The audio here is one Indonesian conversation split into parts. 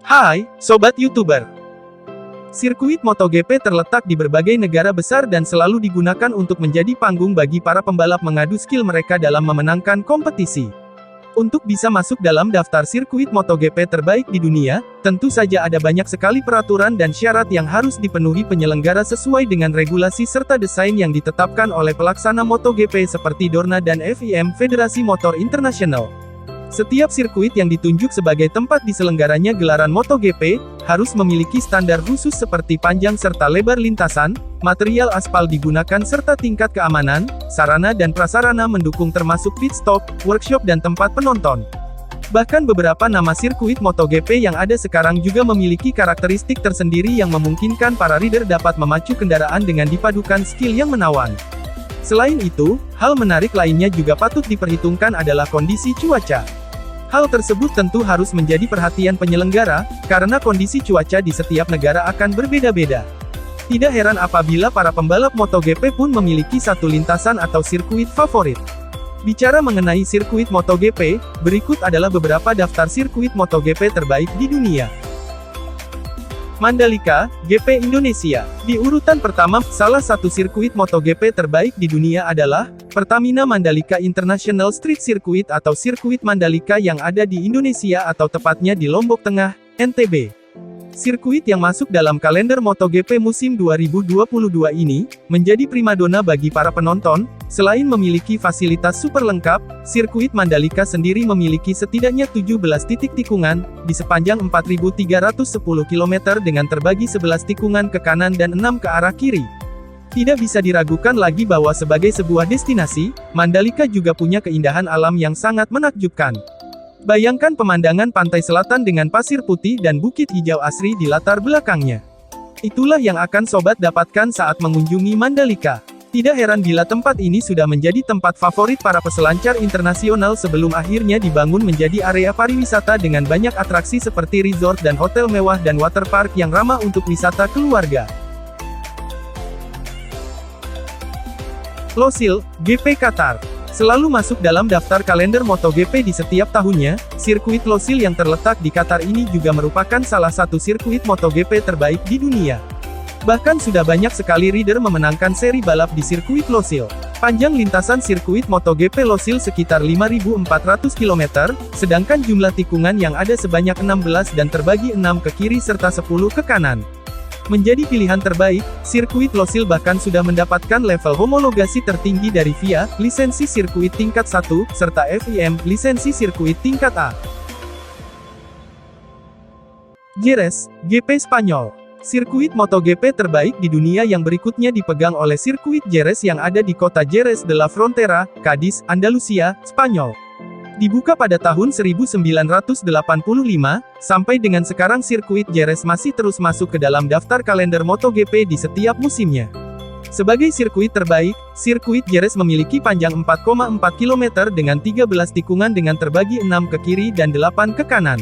Hai, Sobat YouTuber. Sirkuit MotoGP terletak di berbagai negara besar dan selalu digunakan untuk menjadi panggung bagi para pembalap mengadu skill mereka dalam memenangkan kompetisi. Untuk bisa masuk dalam daftar sirkuit MotoGP terbaik di dunia, tentu saja ada banyak sekali peraturan dan syarat yang harus dipenuhi penyelenggara sesuai dengan regulasi serta desain yang ditetapkan oleh pelaksana MotoGP seperti Dorna dan FIM Federasi Motor Internasional. Setiap sirkuit yang ditunjuk sebagai tempat diselenggaranya gelaran MotoGP, harus memiliki standar khusus seperti panjang serta lebar lintasan, material aspal digunakan serta tingkat keamanan, sarana dan prasarana mendukung termasuk pit stop, workshop dan tempat penonton. Bahkan beberapa nama sirkuit MotoGP yang ada sekarang juga memiliki karakteristik tersendiri yang memungkinkan para rider dapat memacu kendaraan dengan dipadukan skill yang menawan. Selain itu, hal menarik lainnya juga patut diperhitungkan adalah kondisi cuaca. Hal tersebut tentu harus menjadi perhatian penyelenggara, karena kondisi cuaca di setiap negara akan berbeda-beda. Tidak heran apabila para pembalap MotoGP pun memiliki satu lintasan atau sirkuit favorit. Bicara mengenai sirkuit MotoGP, berikut adalah beberapa daftar sirkuit MotoGP terbaik di dunia. Mandalika, GP Indonesia. Di urutan pertama, salah satu sirkuit MotoGP terbaik di dunia adalah Pertamina Mandalika International Street Circuit atau sirkuit Mandalika yang ada di Indonesia atau tepatnya di Lombok Tengah, NTB. Sirkuit yang masuk dalam kalender MotoGP musim 2022 ini, menjadi primadona bagi para penonton. Selain memiliki fasilitas super lengkap, sirkuit Mandalika sendiri memiliki setidaknya 17 titik tikungan, di sepanjang 4.310 km dengan terbagi 11 tikungan ke kanan dan 6 ke arah kiri. Tidak bisa diragukan lagi bahwa sebagai sebuah destinasi, Mandalika juga punya keindahan alam yang sangat menakjubkan. Bayangkan pemandangan pantai selatan dengan pasir putih dan bukit hijau asri di latar belakangnya. Itulah yang akan sobat dapatkan saat mengunjungi Mandalika. Tidak heran bila tempat ini sudah menjadi tempat favorit para peselancar internasional sebelum akhirnya dibangun menjadi area pariwisata dengan banyak atraksi seperti resort dan hotel mewah dan waterpark yang ramah untuk wisata keluarga. Losail, GP Qatar. Selalu masuk dalam daftar kalender MotoGP di setiap tahunnya, sirkuit Losail yang terletak di Qatar ini juga merupakan salah satu sirkuit MotoGP terbaik di dunia. Bahkan sudah banyak sekali rider memenangkan seri balap di sirkuit Losail. Panjang lintasan sirkuit MotoGP Losail sekitar 5.400 km, sedangkan jumlah tikungan yang ada sebanyak 16 dan terbagi 6 ke kiri serta 10 ke kanan. Menjadi pilihan terbaik, sirkuit Losail bahkan sudah mendapatkan level homologasi tertinggi dari FIA, lisensi sirkuit tingkat 1, serta FIM, lisensi sirkuit tingkat A. Jerez, GP Spanyol. Sirkuit MotoGP terbaik di dunia yang berikutnya dipegang oleh sirkuit Jerez yang ada di kota Jerez de la Frontera, Cadiz, Andalusia, Spanyol. Dibuka pada tahun 1985, sampai dengan sekarang sirkuit Jerez masih terus masuk ke dalam daftar kalender MotoGP di setiap musimnya. Sebagai sirkuit terbaik, sirkuit Jerez memiliki panjang 4,4 km dengan 13 tikungan dengan terbagi 6 ke kiri dan 8 ke kanan.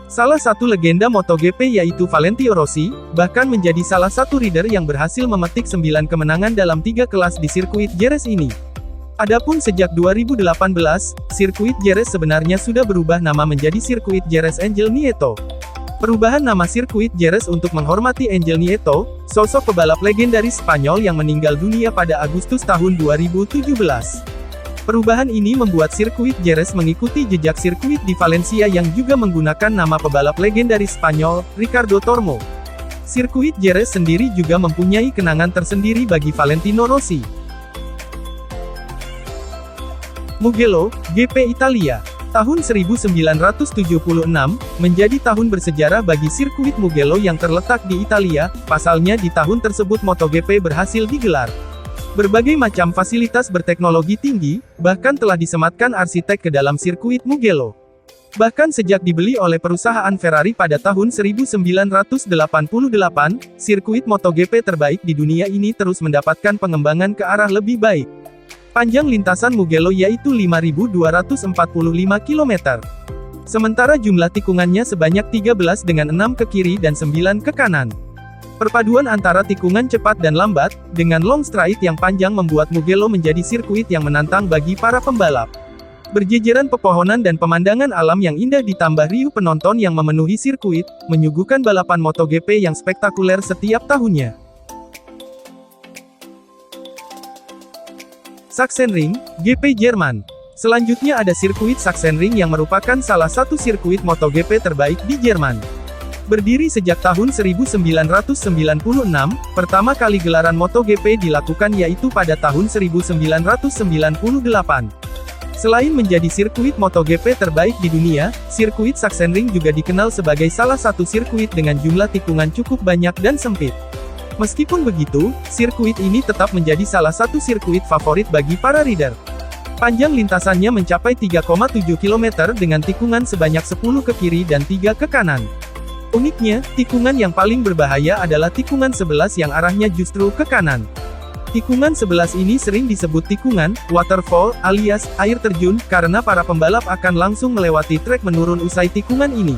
Salah satu legenda MotoGP yaitu Valentino Rossi, bahkan menjadi salah satu rider yang berhasil memetik 9 kemenangan dalam 3 kelas di sirkuit Jerez ini. Adapun sejak 2018, sirkuit Jerez sebenarnya sudah berubah nama menjadi sirkuit Jerez Angel Nieto. Perubahan nama sirkuit Jerez untuk menghormati Angel Nieto, sosok pebalap legendaris Spanyol yang meninggal dunia pada Agustus tahun 2017. Perubahan ini membuat sirkuit Jerez mengikuti jejak sirkuit di Valencia yang juga menggunakan nama pebalap legendaris Spanyol, Ricardo Tormo. Sirkuit Jerez sendiri juga mempunyai kenangan tersendiri bagi Valentino Rossi. Mugello, GP Italia. Tahun 1976, menjadi tahun bersejarah bagi sirkuit Mugello yang terletak di Italia, pasalnya di tahun tersebut MotoGP berhasil digelar. Berbagai macam fasilitas berteknologi tinggi, bahkan telah disematkan arsitek ke dalam sirkuit Mugello. Bahkan sejak dibeli oleh perusahaan Ferrari pada tahun 1988, sirkuit MotoGP terbaik di dunia ini terus mendapatkan pengembangan ke arah lebih baik. Panjang lintasan Mugello yaitu 5.245 km. Sementara jumlah tikungannya sebanyak 13 dengan 6 ke kiri dan 9 ke kanan. Perpaduan antara tikungan cepat dan lambat, dengan long straight yang panjang membuat Mugello menjadi sirkuit yang menantang bagi para pembalap. Berjejeran pepohonan dan pemandangan alam yang indah ditambah riuh penonton yang memenuhi sirkuit, menyuguhkan balapan MotoGP yang spektakuler setiap tahunnya. Sachsenring, GP Jerman. Selanjutnya ada sirkuit Sachsenring yang merupakan salah satu sirkuit MotoGP terbaik di Jerman. Berdiri sejak tahun 1996, pertama kali gelaran MotoGP dilakukan yaitu pada tahun 1998. Selain menjadi sirkuit MotoGP terbaik di dunia, sirkuit Sachsenring juga dikenal sebagai salah satu sirkuit dengan jumlah tikungan cukup banyak dan sempit. Meskipun begitu, sirkuit ini tetap menjadi salah satu sirkuit favorit bagi para rider. Panjang lintasannya mencapai 3,7 km dengan tikungan sebanyak 10 ke kiri dan 3 ke kanan. Uniknya, tikungan yang paling berbahaya adalah tikungan 11 yang arahnya justru ke kanan. Tikungan 11 ini sering disebut tikungan waterfall alias air terjun karena para pembalap akan langsung melewati trek menurun usai tikungan ini.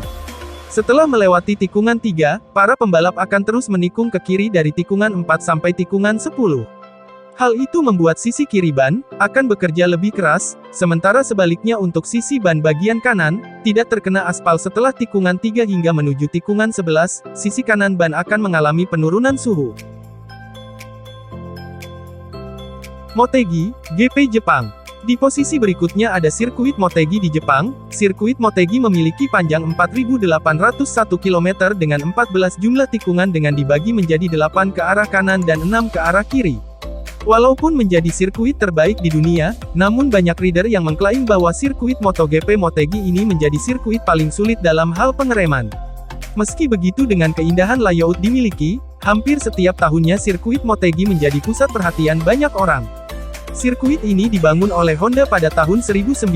Setelah melewati tikungan 3, para pembalap akan terus menikung ke kiri dari tikungan 4 sampai tikungan 10. Hal itu membuat sisi kiri ban akan bekerja lebih keras, sementara sebaliknya untuk sisi ban bagian kanan tidak terkena aspal setelah tikungan 3 hingga menuju tikungan 11, sisi kanan ban akan mengalami penurunan suhu. Motegi, GP Jepang. Di posisi berikutnya ada sirkuit Motegi di Jepang. Sirkuit Motegi memiliki panjang 4.801 km dengan 14 jumlah tikungan dengan dibagi menjadi 8 ke arah kanan dan 6 ke arah kiri. Walaupun menjadi sirkuit terbaik di dunia, namun banyak rider yang mengklaim bahwa sirkuit MotoGP Motegi ini menjadi sirkuit paling sulit dalam hal pengereman. Meski begitu dengan keindahan layout dimiliki, hampir setiap tahunnya sirkuit Motegi menjadi pusat perhatian banyak orang. Sirkuit ini dibangun oleh Honda pada tahun 1997.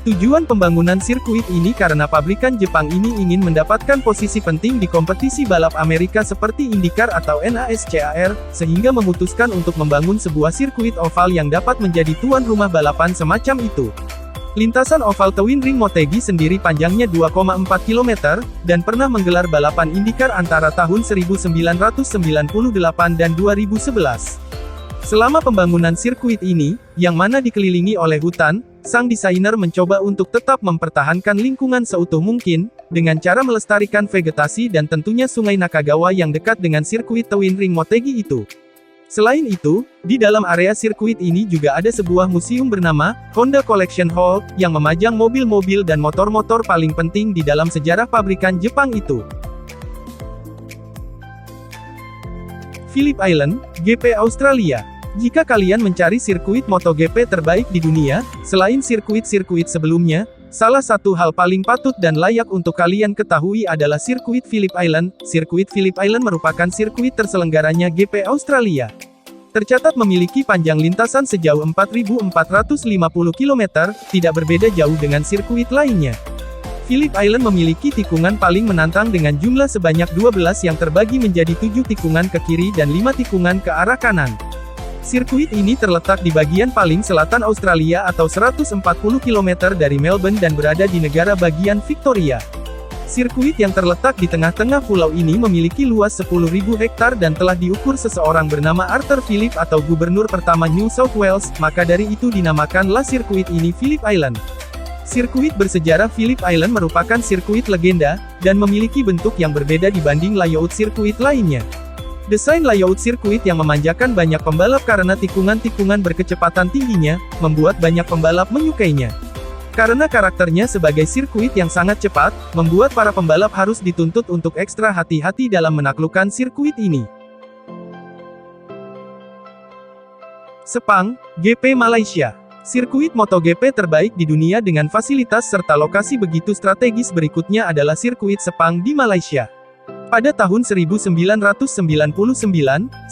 Tujuan pembangunan sirkuit ini karena pabrikan Jepang ini ingin mendapatkan posisi penting di kompetisi balap Amerika seperti IndyCar atau NASCAR, sehingga memutuskan untuk membangun sebuah sirkuit oval yang dapat menjadi tuan rumah balapan semacam itu. Lintasan oval Twin Ring Motegi sendiri panjangnya 2,4 km, dan pernah menggelar balapan IndyCar antara tahun 1998 dan 2011. Selama pembangunan sirkuit ini, yang mana dikelilingi oleh hutan, sang desainer mencoba untuk tetap mempertahankan lingkungan seutuh mungkin, dengan cara melestarikan vegetasi dan tentunya sungai Nakagawa yang dekat dengan sirkuit Twin Ring Motegi itu. Selain itu, di dalam area sirkuit ini juga ada sebuah museum bernama Honda Collection Hall, yang memajang mobil-mobil dan motor-motor paling penting di dalam sejarah pabrikan Jepang itu. Phillip Island, GP Australia. Jika kalian mencari sirkuit MotoGP terbaik di dunia, selain sirkuit-sirkuit sebelumnya, salah satu hal paling patut dan layak untuk kalian ketahui adalah sirkuit Phillip Island. Sirkuit Phillip Island merupakan sirkuit terselenggaranya GP Australia. Tercatat memiliki panjang lintasan sejauh 4.450 km, tidak berbeda jauh dengan sirkuit lainnya. Phillip Island memiliki tikungan paling menantang dengan jumlah sebanyak 12 yang terbagi menjadi 7 tikungan ke kiri dan 5 tikungan ke arah kanan. Sirkuit ini terletak di bagian paling selatan Australia atau 140 km dari Melbourne dan berada di negara bagian Victoria. Sirkuit yang terletak di tengah-tengah pulau ini memiliki luas 10.000 hektar dan telah diukur seseorang bernama Arthur Phillip atau gubernur pertama New South Wales, maka dari itu dinamakanlah sirkuit ini Phillip Island. Sirkuit bersejarah Phillip Island merupakan sirkuit legenda, dan memiliki bentuk yang berbeda dibanding layout sirkuit lainnya. Desain layout sirkuit yang memanjakan banyak pembalap karena tikungan-tikungan berkecepatan tingginya, membuat banyak pembalap menyukainya. Karena karakternya sebagai sirkuit yang sangat cepat, membuat para pembalap harus dituntut untuk ekstra hati-hati dalam menaklukkan sirkuit ini. Sepang, GP Malaysia. Sirkuit MotoGP terbaik di dunia dengan fasilitas serta lokasi begitu strategis berikutnya adalah sirkuit Sepang di Malaysia. Pada tahun 1999,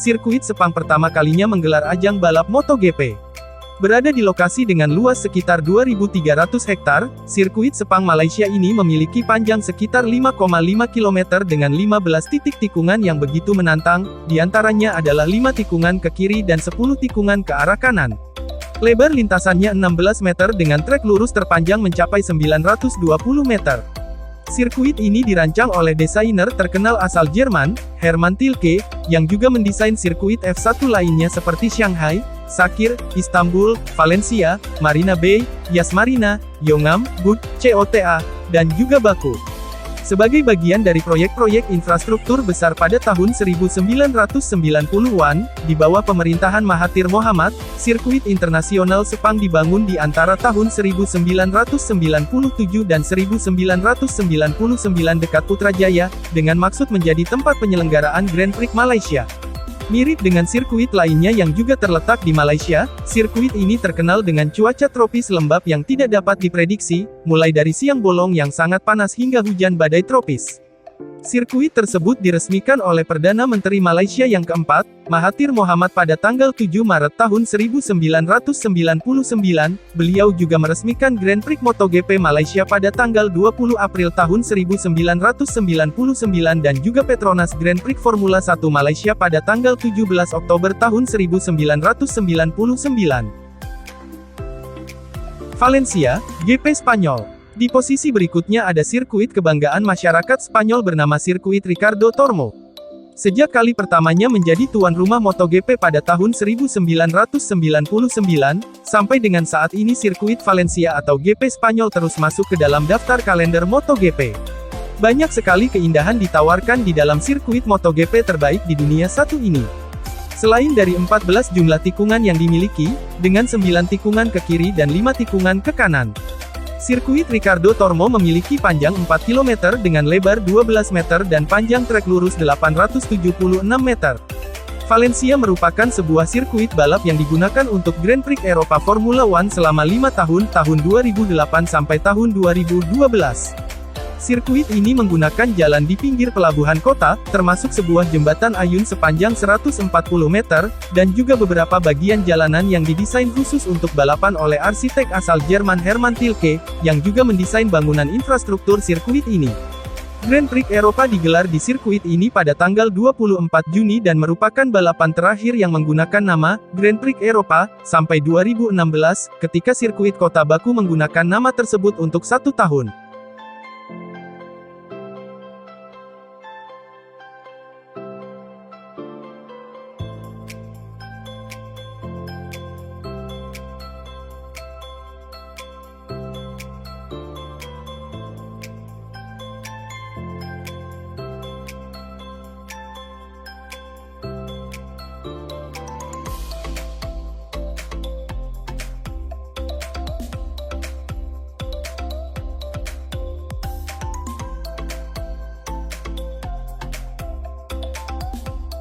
sirkuit Sepang pertama kalinya menggelar ajang balap MotoGP. Berada di lokasi dengan luas sekitar 2.300 hektar, sirkuit Sepang Malaysia ini memiliki panjang sekitar 5,5 km dengan 15 titik tikungan yang begitu menantang, diantaranya adalah 5 tikungan ke kiri dan 10 tikungan ke arah kanan. Lebar lintasannya 16 meter dengan trek lurus terpanjang mencapai 920 meter. Sirkuit ini dirancang oleh desainer terkenal asal Jerman, Hermann Tilke, yang juga mendesain sirkuit F1 lainnya seperti Shanghai, Sakir, Istanbul, Valencia, Marina Bay, Yas Marina, Yongam, Bud, Kota, dan juga Baku. Sebagai bagian dari proyek-proyek infrastruktur besar pada tahun 1990-an, di bawah pemerintahan Mahathir Mohamad, sirkuit internasional Sepang dibangun di antara tahun 1997 dan 1999 dekat Putrajaya, dengan maksud menjadi tempat penyelenggaraan Grand Prix Malaysia. Mirip dengan sirkuit lainnya yang juga terletak di Malaysia, sirkuit ini terkenal dengan cuaca tropis lembab yang tidak dapat diprediksi, mulai dari siang bolong yang sangat panas hingga hujan badai tropis. Sirkuit tersebut diresmikan oleh Perdana Menteri Malaysia yang keempat, Mahathir Mohamad pada tanggal 7 Maret tahun 1999, beliau juga meresmikan Grand Prix MotoGP Malaysia pada tanggal 20 April tahun 1999 dan juga Petronas Grand Prix Formula 1 Malaysia pada tanggal 17 Oktober tahun 1999. Valencia, GP Spanyol. Di posisi berikutnya ada sirkuit kebanggaan masyarakat Spanyol bernama sirkuit Ricardo Tormo. Sejak kali pertamanya menjadi tuan rumah MotoGP pada tahun 1999, sampai dengan saat ini sirkuit Valencia atau GP Spanyol terus masuk ke dalam daftar kalender MotoGP. Banyak sekali keindahan ditawarkan di dalam sirkuit MotoGP terbaik di dunia satu ini. Selain dari 14 jumlah tikungan yang dimiliki, dengan 9 tikungan ke kiri dan 5 tikungan ke kanan. Sirkuit Ricardo Tormo memiliki panjang 4 km dengan lebar 12 meter dan panjang trek lurus 876 meter. Valencia merupakan sebuah sirkuit balap yang digunakan untuk Grand Prix Eropa Formula One selama 5 tahun 2008 sampai tahun 2012. Sirkuit ini menggunakan jalan di pinggir pelabuhan kota, termasuk sebuah jembatan ayun sepanjang 140 meter, dan juga beberapa bagian jalanan yang didesain khusus untuk balapan oleh arsitek asal Jerman Hermann Tilke, yang juga mendesain bangunan infrastruktur sirkuit ini. Grand Prix Eropa digelar di sirkuit ini pada tanggal 24 Juni dan merupakan balapan terakhir yang menggunakan nama Grand Prix Eropa, sampai 2016, ketika sirkuit kota Baku menggunakan nama tersebut untuk 1 tahun.